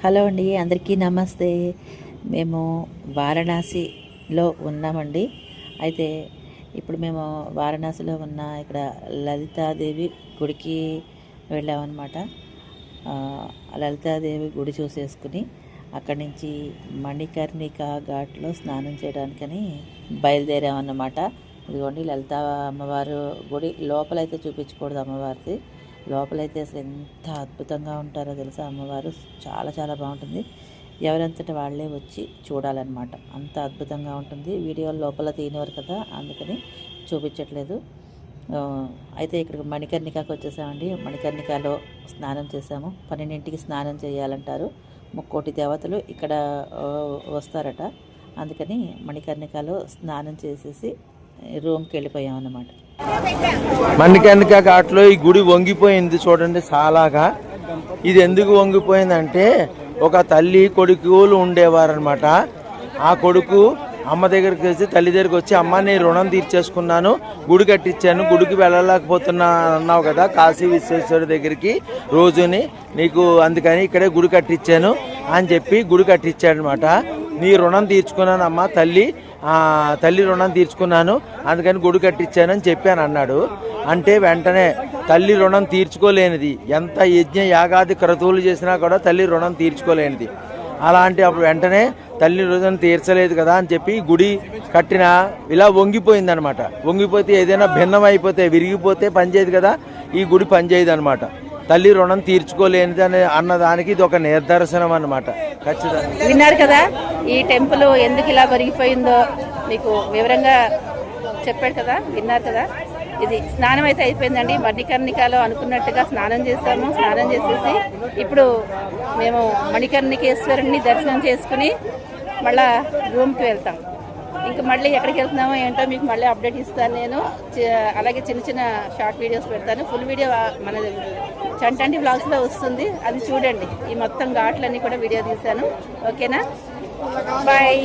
Hello అండి, అందరికీ నమస్తే. మేము వారణాసిలో ఉన్నామండి. అయితే ఇప్పుడు మేము వారణాసిలో ఉన్న ఇక్కడ లలితాదేవి గుడికి వెళ్ళామన్నమాట. లలితాదేవి గుడి చూసేసుకుని అక్కడి నుంచి మణికర్ణిక ఘాట్లో స్నానం చేయడానికని బయలుదేరామన్నమాట. ఇదిగోండి లలిత అమ్మవారు గుడి లోపలైతే చూపించకూడదు అమ్మవారిది. లోపలైతే అసలు ఎంత అద్భుతంగా ఉంటారో తెలుసా అమ్మవారు. చాలా చాలా బాగుంటుంది. ఎవరంతటా వాళ్ళే వచ్చి చూడాలన్నమాట, అంత అద్భుతంగా ఉంటుంది. వీడియోలు లోపల తీయనివారు కదా, అందుకని చూపించట్లేదు. అయితే ఇక్కడికి మణికర్ణికకు వచ్చేసామండి. మణికర్ణికలో స్నానం చేసాము. 12ంటికి స్నానం చేయాలంటారు. 3 దేవతలు ఇక్కడ వస్తారట. అందుకని మణికర్ణికలో స్నానం చేసేసి రూమ్కి వెళ్ళిపోయామన్నమాట. మణికర్ణిక ఘాట్లో ఈ గుడి వంగిపోయింది చూడండి చాలాగా. ఇది ఎందుకు వంగిపోయిందంటే ఒక తల్లి కొడుకులు ఉండేవారనమాట. ఆ కొడుకు అమ్మ దగ్గరికి వచ్చి తల్లి దగ్గరికి వచ్చి, అమ్మ నేను రుణం తీర్చేసుకున్నాను, గుడి కట్టించాను, గుడికి వెళ్ళలేకపోతున్నా అన్నావు కదా కాశీ విశ్వేశ్వరుడి దగ్గరికి రోజుని, నీకు అందుకని ఇక్కడే గుడి కట్టించాను అని చెప్పి గుడి కట్టించాడనమాట. నీ రుణం తీర్చుకున్నాను అమ్మ తల్లి రుణం తీర్చుకున్నాను, అందుకని గుడి కట్టించానని చెప్పాను అన్నాడు. అంటే వెంటనే తల్లి రుణం తీర్చుకోలేనిది, ఎంత యజ్ఞ యాగాది క్రతువులు చేసినా కూడా తల్లి రుణం తీర్చుకోలేనిది. అలాంటి అప్పుడు వెంటనే తల్లి రుణం తీర్చలేదు కదా అని చెప్పి గుడి కట్టిన ఇలా వంగిపోయిందనమాట. వంగిపోతే ఏదైనా భిన్నం అయిపోతే విరిగిపోతే పనిచేయదు కదా, ఈ గుడి పనిచేయదు అనమాట. తల్లి రుణం తీర్చుకోలేనిది అన్నదానికి ఇది ఒక నిదర్శనం అన్నమాట. ఖచ్చితంగా విన్నారు కదా, ఈ టెంపుల్ ఎందుకు ఇలా ఒరిగిపోయిందో మీకు వివరంగా చెప్పాడు కదా, విన్నారు కదా. ఇది స్నానం అయితే అయిపోయిందండి. మణికర్ణికలో అనుకున్నట్టుగా స్నానం చేసాము. స్నానం చేసేసి ఇప్పుడు మేము మణికర్ణికేశ్వరుని దర్శనం చేసుకుని మళ్ళా రూమ్కి వెళ్తాం. ఇంకా మళ్ళీ ఎక్కడికి వెళ్తున్నామో ఏంటో మీకు మళ్ళీ అప్డేట్ ఇస్తాను నేను. అలాగే చిన్న చిన్న షార్ట్ వీడియోస్ పెడతాను. ఫుల్ వీడియో మన చంటంటి వ్లాగ్స్లో వస్తుంది, అది చూడండి. ఈ మొత్తం ఘాట్లన్నీ కూడా వీడియో తీశాను. ఓకేనా, బాయ్.